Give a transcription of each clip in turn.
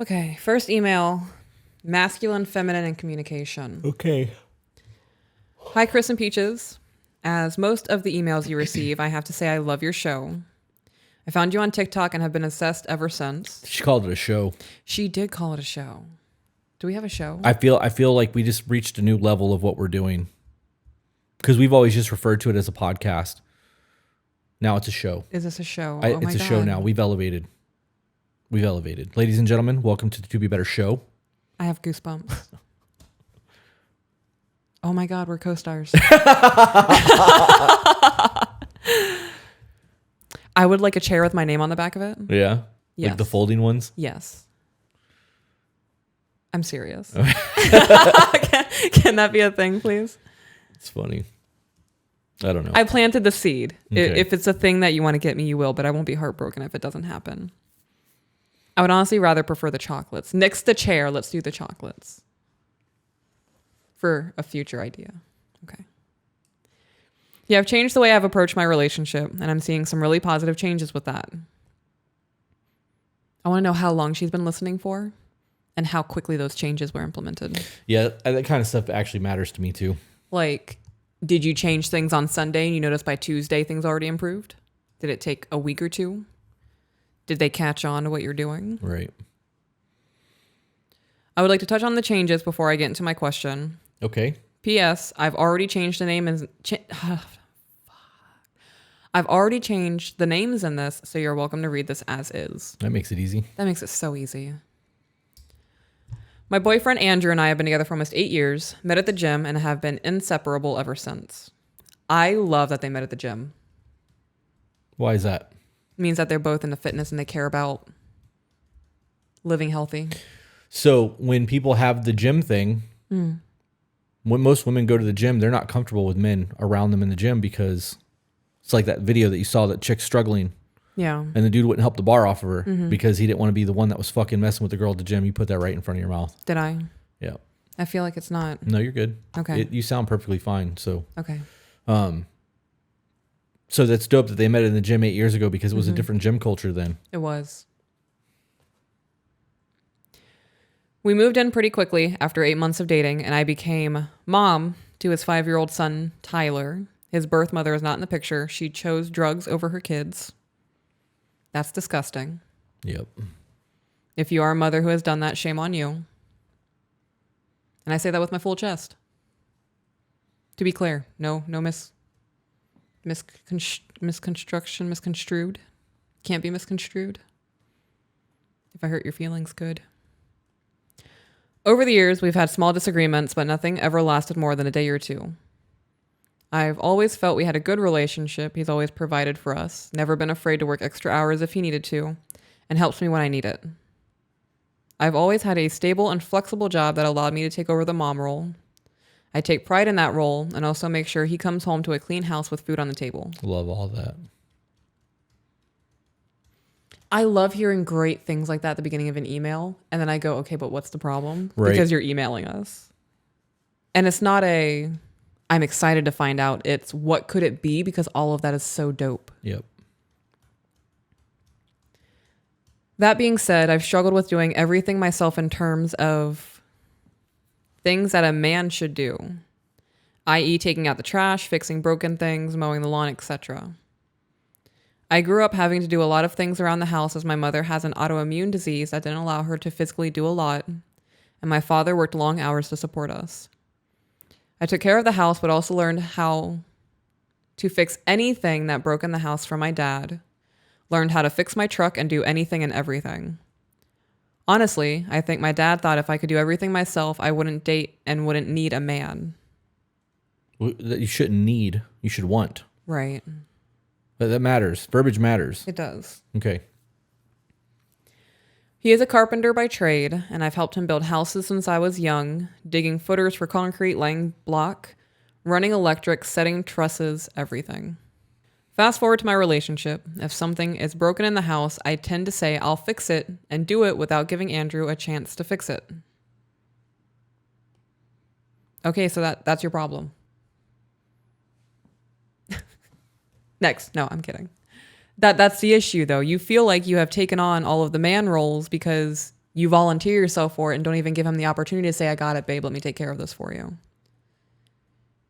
Okay, first email, masculine, feminine, and communication. Okay. Hi, Chris and Peaches. As most of the emails you receive, I have to say I love your show. I found you on TikTok and have been obsessed ever since. She called it a show. She did call it a show. Do we have a show? I feel like we just reached a new level of what we're doing. Because we've always just referred to it as a podcast. Now it's a show. Is this a show? It's a show now. We've elevated. Ladies and gentlemen, welcome to the To Be Better show. I have goosebumps. Oh my God, we're co-stars. I would like a chair with my name on the back of it. Yeah? Yes. Like the folding ones? Yes. I'm serious. Can that be a thing, please? It's funny. I don't know. I planted the seed. Okay. If it's a thing that you want to get me, you will, but I won't be heartbroken if it doesn't happen. I would honestly rather prefer the chocolates. Next the chair, let's do the chocolates. For a future idea. Okay. Yeah, I've changed the way I've approached my relationship, and I'm seeing some really positive changes with that. I want to know how long she's been listening for and how quickly those changes were implemented. Yeah, that kind of stuff actually matters to me too. Like, did you change things on Sunday and you noticed by Tuesday things already improved? Did it take a week or two? Did they catch on to what you're doing? Right. I would like to touch on the changes before I get into my question. Okay. P.S. I've already changed the name and I've already changed the names in this, so you're welcome to read this as is. That makes it easy. That makes it so easy. My boyfriend Andrew and I have been together for almost 8 years, met at the gym, and have been inseparable ever since. I love that they met at the gym. Why is that? It means that they're both into fitness and they care about living healthy. So when people have the gym thing, when most women go to the gym, they're not comfortable with men around them in the gym because it's like that video that you saw, that chick struggling. Yeah. And the dude wouldn't help the bar off of her because he didn't want to be the one that was fucking messing with the girl at the gym. You put that right in front of your mouth. Did I? Yeah. I feel like it's not. No, you're good. Okay. You sound perfectly fine. So, Okay. so that's dope that they met in the gym 8 years ago because it was a different gym culture then. It was. We moved in pretty quickly after 8 months of dating, and I became mom to his 5-year-old son, Tyler. His birth mother is not in the picture. She chose drugs over her kids. That's disgusting. Yep. If you are a mother who has done that, shame on you. And I say that with my full chest. To be clear, no misconstrued. Can't be misconstrued. If I hurt your feelings, good. Over the years, we've had small disagreements, but nothing ever lasted more than a day or two. I've always felt we had a good relationship. He's always provided for us, never been afraid to work extra hours if he needed to, and helps me when I need it. I've always had a stable and flexible job that allowed me to take over the mom role. I take pride in that role and also make sure he comes home to a clean house with food on the table. Love all that. I love hearing great things like that at the beginning of an email. And then I go, okay, but what's the problem? Right. Because you're emailing us. And it's not I'm excited to find out. It's what could it be? Because all of that is so dope. Yep. That being said, I've struggled with doing everything myself in terms of things that a man should do, i.e. taking out the trash, fixing broken things, mowing the lawn, etc. I grew up having to do a lot of things around the house as my mother has an autoimmune disease that didn't allow her to physically do a lot, and my father worked long hours to support us. I took care of the house, but also learned how to fix anything that broke in the house from my dad, learned how to fix my truck and do anything and everything. Honestly, I think my dad thought if I could do everything myself, I wouldn't date and wouldn't need a man. That you shouldn't need, you should want. Right. But that matters. Verbiage matters. It does. Okay. He is a carpenter by trade, and I've helped him build houses since I was young, digging footers for concrete, laying block, running electric, setting trusses, everything. Fast forward to my relationship. If something is broken in the house, I tend to say I'll fix it and do it without giving Andrew a chance to fix it. Okay, so that's your problem. Next. No, I'm kidding. That's the issue, though. You feel like you have taken on all of the man roles because You volunteer yourself for it and don't even give him the opportunity to say, I got it, babe. Let me take care of this for you.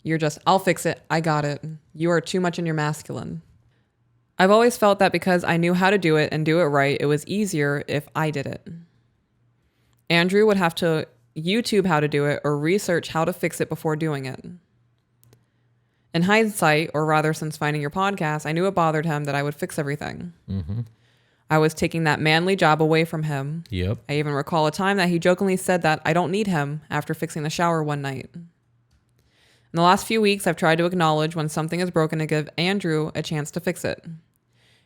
You're just, I'll fix it. I got it. You are too much in your masculine. I've always felt that because I knew how to do it and do it right, it was easier if I did it. Andrew would have to YouTube how to do it or research how to fix it before doing it. In hindsight, or rather since finding your podcast, I knew it bothered him that I would fix everything. Mm-hmm. I was taking that manly job away from him. Yep. I even recall a time that he jokingly said that I don't need him after fixing the shower one night. In the last few weeks, I've tried to acknowledge when something is broken to give Andrew a chance to fix it.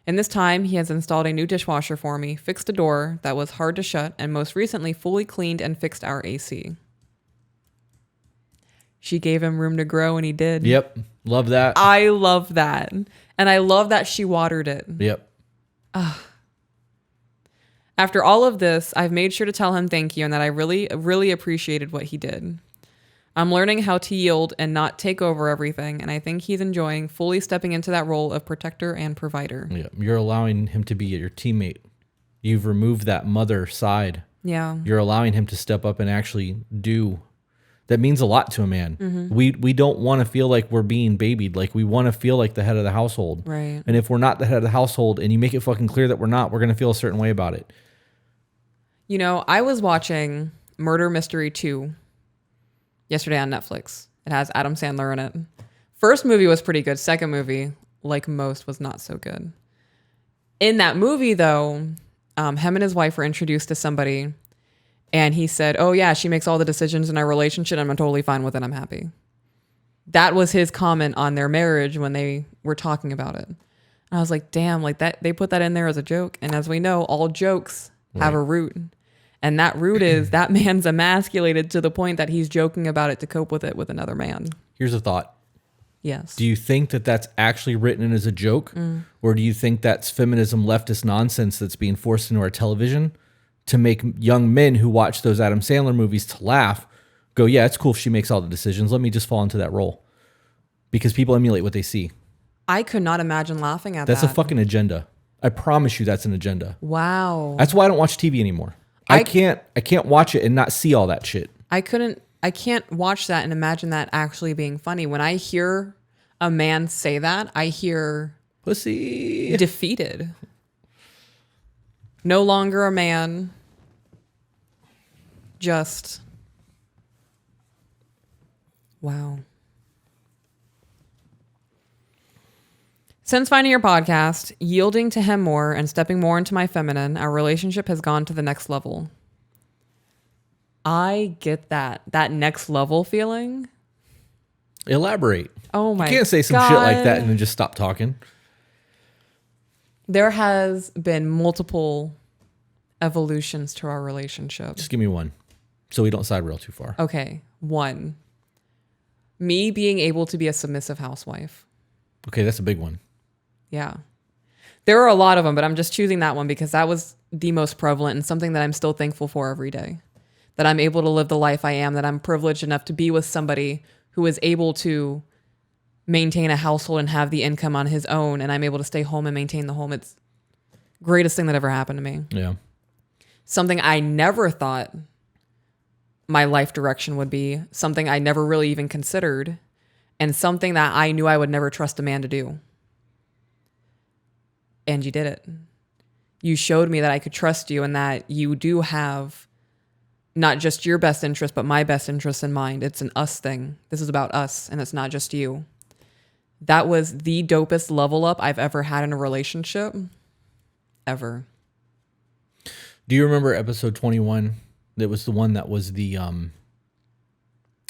In this time, he has installed a new dishwasher for me, fixed a door that was hard to shut, and most recently fully cleaned and fixed our AC. She gave him room to grow, and he did. Yep. Love that. I love that. And I love that she watered it. Yep. After all of this, I've made sure to tell him thank you and that I really, really appreciated what he did. I'm learning how to yield and not take over everything, and I think he's enjoying fully stepping into that role of protector and provider. Yeah. You're allowing him to be your teammate. You've removed that mother side. Yeah. You're allowing him to step up and actually do. That means a lot to a man. Mm-hmm. We don't want to feel like we're being babied. Like, we want to feel like the head of the household. Right. And if we're not the head of the household and you make it fucking clear that we're not, we're going to feel a certain way about it. You know, I was watching Murder Mystery 2 yesterday on Netflix. It has Adam Sandler in it. First movie was pretty good. Second movie, like most, was not so good. In that movie, though, him and his wife were introduced to somebody, and he said, oh, yeah, she makes all the decisions in our relationship. I'm totally fine with it. I'm happy. That was his comment on their marriage when they were talking about it. And I was like, damn, like that, they put that in there as a joke. And as we know, all jokes have a root. And that root is that man's emasculated to the point that he's joking about it to cope with it with another man. Here's a thought. Yes. Do you think that that's actually written in as a joke? Or do you think that's feminism leftist nonsense that's being forced into our television to make young men who watch those Adam Sandler movies to laugh, go, yeah, it's cool if she makes all the decisions. Let me just fall into that role. Because people emulate what they see. I could not imagine laughing at That's that. a fucking agenda. I promise you that's an agenda. Wow. That's why I don't watch TV anymore. I can't watch it and not see all that shit. I can't watch that and imagine that actually being funny. When I hear a man say that, I hear Pussy. defeated. No longer a man. Just wow. Since finding your podcast, yielding to him more and stepping more into my feminine, our relationship has gone to the next level. I get that next level feeling. Elaborate. Oh my God. You can't say some shit like that and then just stop talking. There has been multiple evolutions to our relationship. Just give me one so we don't side rail too far. Okay. One, me being able to be a submissive housewife. Okay, that's a big one. Yeah. There are a lot of them, but I'm just choosing that one because that was the most prevalent and something that I'm still thankful for every day. That I'm able to live the life I am, that I'm privileged enough to be with somebody who is able to maintain a household and have the income on his own, and I'm able to stay home and maintain the home. It's the greatest thing that ever happened to me. Yeah. Something I never thought my life direction would be, something I never really even considered, and something that I knew I would never trust a man to do. And you did it. You showed me that I could trust you and that you do have not just your best interest, but my best interest in mind. It's an us thing. This is about us, and it's not just you. That was the dopest level up I've ever had in a relationship. Ever. Do you remember episode 21? That was the one that was the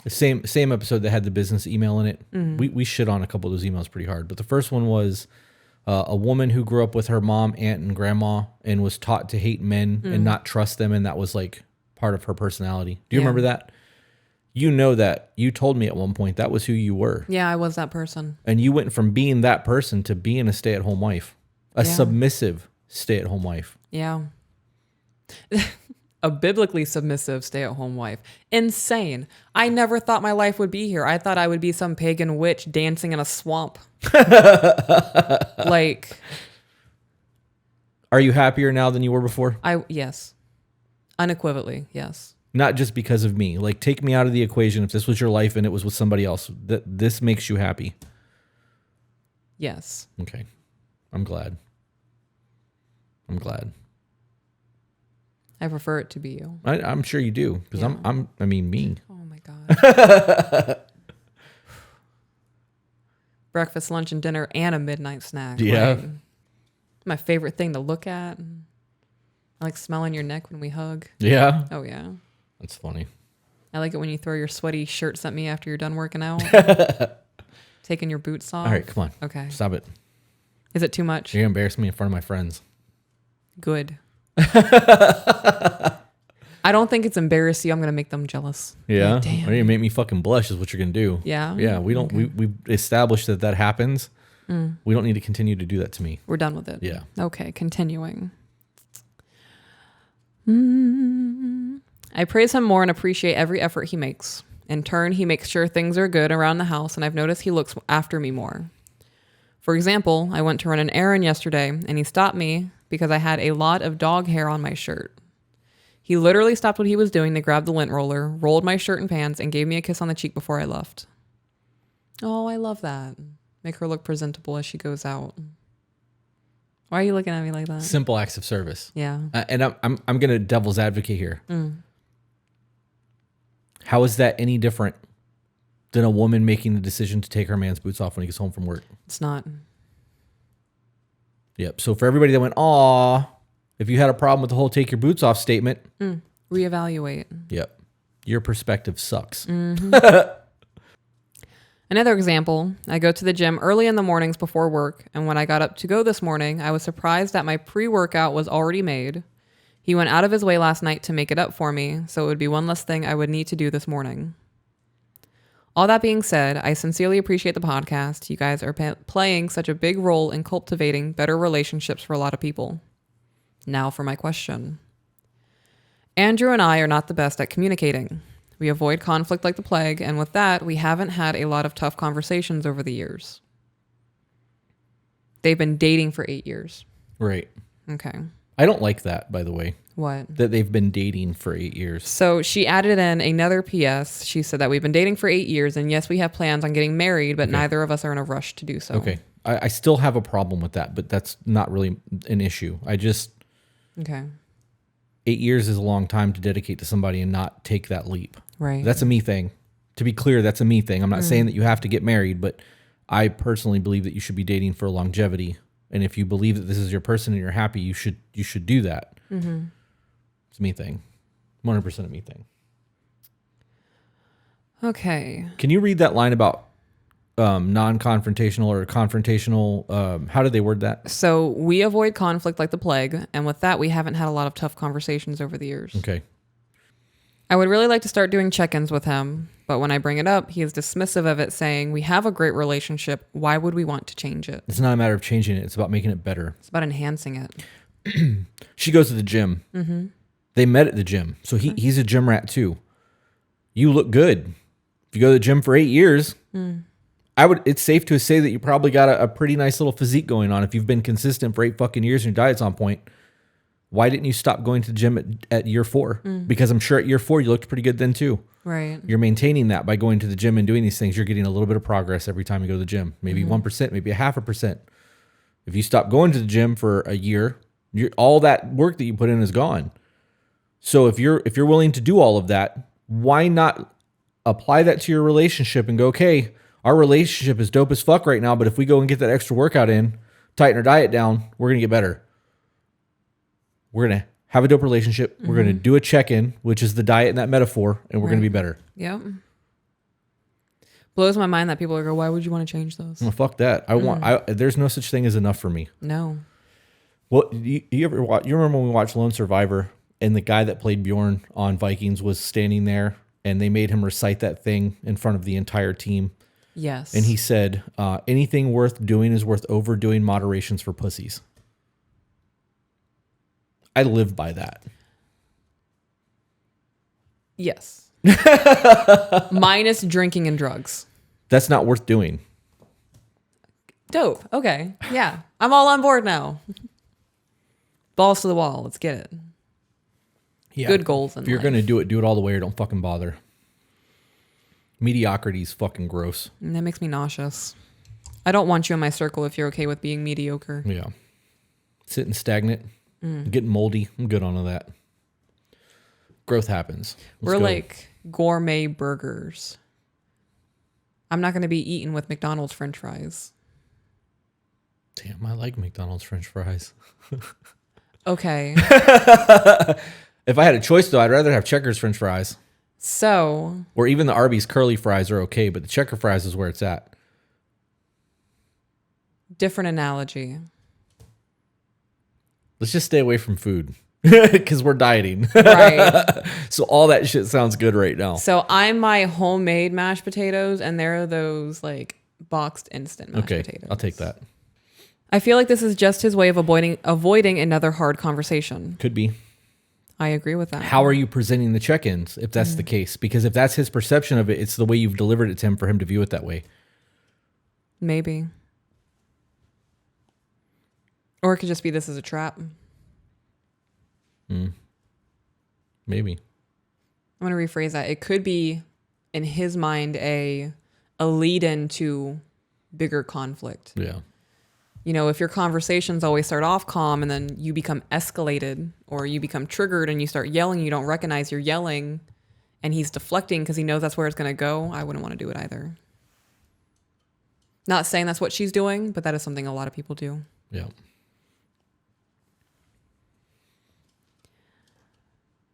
same episode that had the business email in it. Mm-hmm. We shit on a couple of those emails pretty hard. But the first one was a woman who grew up with her mom, aunt, and grandma and was taught to hate men and not trust them. And that was like part of her personality. Do you remember that? You know that you told me at one point that was who you were. Yeah, I was that person. And you went from being that person to being a stay-at-home wife, a submissive stay-at-home wife. Yeah. A biblically submissive stay-at-home wife. Insane. I never thought my life would be here. I thought I would be some pagan witch dancing in a swamp. Like. Are you happier now than you were before? Yes. Unequivocally, yes. Not just because of me. Like, take me out of the equation. If this was your life and it was with somebody else, that this makes you happy. Yes. Okay. I'm glad. I prefer it to be you. I'm sure you do, because me. Oh my God. Breakfast, lunch, and dinner, and a midnight snack. Yeah. Like, my favorite thing to look at. I like smelling your neck when we hug. Yeah. Oh, yeah. That's funny. I like it when you throw your sweaty shirts at me after you're done working out. Taking your boots off. All right, come on. Okay. Stop it. Is it too much? You're going to embarrass me in front of my friends. Good. I don't think it's embarrassing you. I'm going to make them jealous. Yeah. Like, damn. Or you make me fucking blush is what you're going to do. Yeah. Yeah. We don't, we've established that happens. We don't need to continue to do that to me. We're done with it. Yeah. Okay. Continuing. I praise him more and appreciate every effort he makes. In turn, he makes sure things are good around the house, and I've noticed he looks after me more. For example, I went to run an errand yesterday, and he stopped me because I had a lot of dog hair on my shirt. He literally stopped what he was doing to grab the lint roller, rolled my shirt and pants, and gave me a kiss on the cheek before I left. Oh, I love that. Make her look presentable as she goes out. Why are you looking at me like that? Simple acts of service. Yeah. And I'm going to devil's advocate here. How is that any different than a woman making the decision to take her man's boots off when he gets home from work? It's not. Yep. So for everybody that went, aw, if you had a problem with the whole take your boots off statement, Reevaluate. yep, your perspective sucks. Another example, I go to the gym early in the mornings before work, and when I got up to go this morning, I was surprised that my pre-workout was already made. He went out of his way last night to make it up for me, so it would be one less thing I would need to do this morning. All that being said, I sincerely appreciate the podcast. You guys are playing such a big role in cultivating better relationships for a lot of people. Now for my question. Andrew and I are not the best at communicating. We avoid conflict like the plague, and with that, we haven't had a lot of tough conversations over the years. They've been dating for 8 years. Right. Okay. I don't like that, by the way, What? that they've been dating for 8 years. So she added in another PS. She said that we've been dating for 8 years, and yes, we have plans on getting married, but neither of us are in a rush to do so. Okay. I still have a problem with that, but that's not really an issue. Okay. 8 years is a long time to dedicate to somebody and not take that leap. Right. That's a me thing. To be clear, that's a me thing. I'm not saying that you have to get married, but I personally believe that you should be dating for longevity. And if you believe that this is your person and you're happy, you should do that. Mm-hmm. It's a me thing. 100% a me thing. Okay. Can you read that line about non-confrontational or confrontational? How did they word that? So we avoid conflict like the plague, and with that, we haven't had a lot of tough conversations over the years. Okay. I would really like to start doing check-ins with him, but when I bring it up, he is dismissive of it, saying, we have a great relationship. Why would we want to change it? It's not a matter of changing it. It's about making it better. It's about enhancing it. She goes to the gym. Mm-hmm. They met at the gym. So he's a gym rat too. You look good. If you go to the gym for 8 years, it's safe to say that you probably got a pretty nice little physique going on. If you've been consistent for 8 fucking years and your diet's on point, why didn't you stop going to the gym at year 4? Because I'm sure at year 4 you looked pretty good then too. Right. You're maintaining that by going to the gym and doing these things. You're getting a little bit of progress every time you go to the gym. Maybe 1%, maybe 0.5%. If you stop going to the gym for a year, all that work that you put in is gone. So if you're willing to do all of that, why not apply that to your relationship and go, okay, our relationship is dope as fuck right now, but if we go and get that extra workout in, tighten our diet down, we're going to get better. We're going to have a dope relationship. We're going to do a check-in, which is the diet in that metaphor, and we're going to be better. Yep. Blows my mind that people are go, why would you want to change those? Well, fuck that. There's no such thing as enough for me. No. Well, you remember when we watched Lone Survivor and the guy that played Bjorn on Vikings was standing there and they made him recite that thing in front of the entire team? Yes. And he said, anything worth doing is worth overdoing. Moderation's for pussies. I live by that. Yes. Minus drinking and drugs. That's not worth doing. Dope. Okay. Yeah. I'm all on board now. Balls to the wall. Let's get it. Yeah. good goals in If you're life. going to do it all the way or don't fucking bother. Mediocrity is fucking gross. And that makes me nauseous. I don't want you in my circle if you're okay with being mediocre. Yeah. Sitting stagnant, getting moldy. I'm good on all that. Growth happens. We're like gourmet burgers. I'm not going to be eaten with McDonald's French fries. Damn, I like McDonald's French fries. Okay. If I had a choice, though, I'd rather have Checkers French fries. So. Or even the Arby's curly fries are okay, but the Checker fries is where it's at. Different analogy. Let's just stay away from food because we're dieting. Right. So all that shit sounds good right now. So I'm my homemade mashed potatoes, and they're those like boxed instant mashed potatoes. I'll take that. I feel like this is just his way of avoiding another hard conversation. Could be. I agree with that. How are you presenting the check-ins if that's the case? Because if that's his perception of it, it's the way you've delivered it to him for him to view it that way. Maybe. Or it could just be this is a trap. Maybe. I'm going to rephrase that. It could be, in his mind, a lead-in to bigger conflict. Yeah. You know, if your conversations always start off calm and then you become escalated or you become triggered and you start yelling, you don't recognize you're yelling, and he's deflecting because he knows that's where it's going to go, I wouldn't want to do it either. Not saying that's what she's doing, but that is something a lot of people do. Yeah.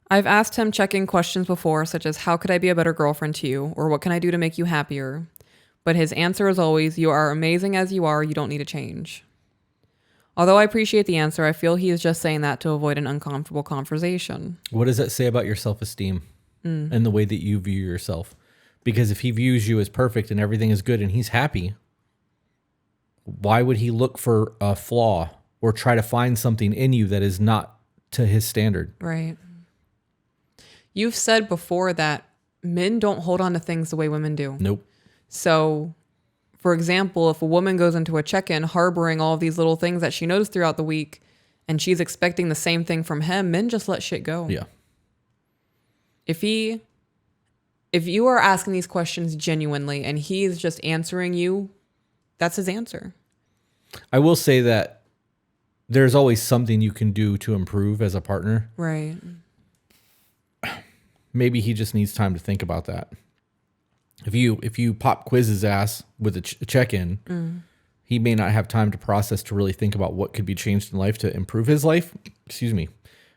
I've asked him check-in questions before, such as, how could I be a better girlfriend to you? Or what can I do to make you happier? But his answer is always, you are amazing as you are. You don't need to change. Although I appreciate the answer, I feel he is just saying that to avoid an uncomfortable conversation. What does that say about your self-esteem and the way that you view yourself? Because if he views you as perfect and everything is good and he's happy, why would he look for a flaw or try to find something in you that is not to his standard? Right. You've said before that men don't hold on to things the way women do. Nope. So, for example, if a woman goes into a check-in harboring all of these little things that she noticed throughout the week and she's expecting the same thing from him, men just let shit go. Yeah. If you are asking these questions genuinely and he's just answering you, that's his answer. I will say that there's always something you can do to improve as a partner. Right. Maybe he just needs time to think about that. If you pop quiz his ass with a check-in, he may not have time to process to really think about what could be changed in life to improve his life. Excuse me.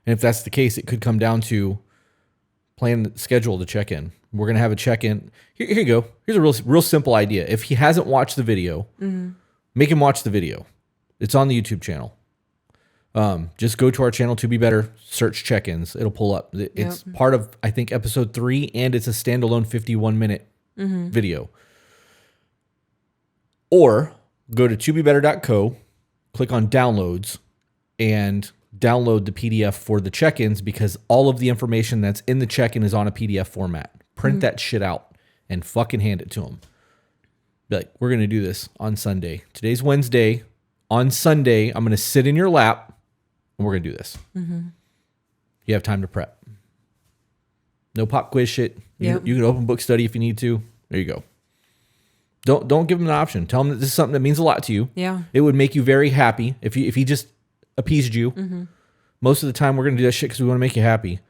And if that's the case, it could come down to schedule the check-in. We're going to have a check-in. Here you go. Here's a real simple idea. If he hasn't watched the video, make him watch the video. It's on the YouTube channel. Just go to our channel to be better, search check-ins. It'll pull up. It's part of, I think, episode 3, and it's a standalone 51-minute video. Or go to tobebetter.co, click on downloads, and download the PDF for the check-ins, because all of the information that's in the check-in is on a PDF format. Print that shit out and fucking hand it to them. Be like, we're going to do this on Sunday. Today's Wednesday. On Sunday, I'm going to sit in your lap and we're going to do this. You have time to prep. No pop quiz shit. You can open book study if you need to. There you go. Don't give him an option. Tell him that this is something that means a lot to you. Yeah. It would make you very happy if he just appeased you. Most of the time, we're going to do that shit because we want to make you happy.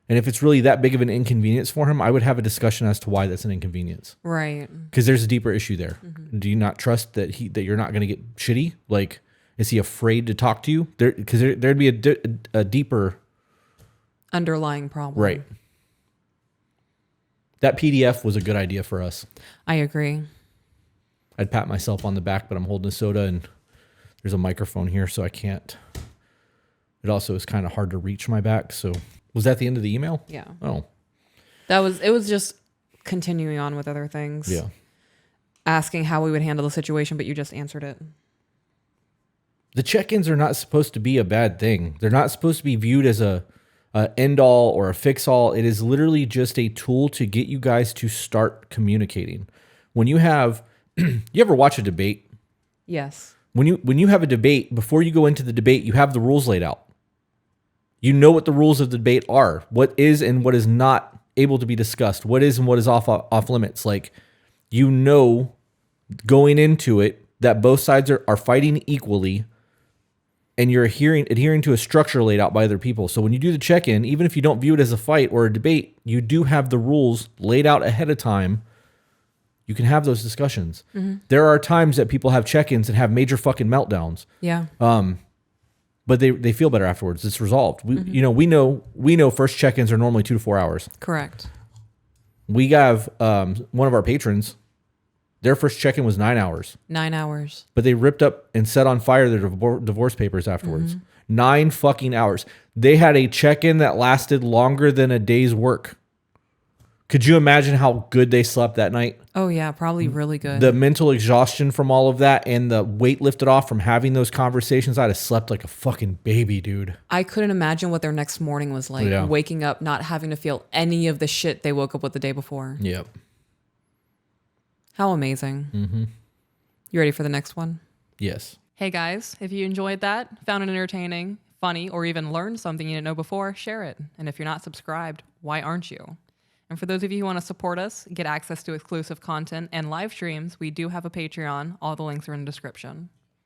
And if it's really that big of an inconvenience for him, I would have a discussion as to why that's an inconvenience. Right. Because there's a deeper issue there. Do you not trust that you're not going to get shitty? Like, is he afraid to talk to you? Because there'd be a deeper Underlying problem. Right. That PDF was a good idea for us. I agree. I'd pat myself on the back, but I'm holding a soda and there's a microphone here, so I can't. It also is kind of hard to reach my back. So was that the end of the email? Yeah. Oh. It was just continuing on with other things. Yeah. Asking how we would handle the situation, but you just answered it. The check-ins are not supposed to be a bad thing. They're not supposed to be viewed as a end-all or a fix-all. It is literally just a tool to get you guys to start communicating. When you have, you ever watch a debate? Yes. When you have a debate, before you go into the debate, you have the rules laid out. You know what the rules of the debate are, what is and what is not able to be discussed, what is and what is off limits. Like, you know, going into it that both sides are fighting equally, and you're adhering to a structure laid out by other people. So when you do the check-in, even if you don't view it as a fight or a debate, you do have the rules laid out ahead of time. You can have those discussions. There are times that people have check-ins and have major fucking meltdowns. Yeah. But they feel better afterwards. It's resolved. We know first check-ins are normally 2 to 4 hours. Correct. We have one of our patrons, their first check-in was 9 hours. 9 hours. But they ripped up and set on fire their divorce papers afterwards. 9 fucking hours. They had a check-in that lasted longer than a day's work. Could you imagine how good they slept that night? Oh, yeah, probably really good. The mental exhaustion from all of that and the weight lifted off from having those conversations, I'd have slept like a fucking baby, dude. I couldn't imagine what their next morning was like, waking up, not having to feel any of the shit they woke up with the day before. Yep. How amazing. You ready for the next one? Yes. Hey, guys, if you enjoyed that, found it entertaining, funny, or even learned something you didn't know before, share it. And if you're not subscribed, why aren't you? And for those of you who want to support us, get access to exclusive content and live streams, we do have a Patreon. All the links are in the description.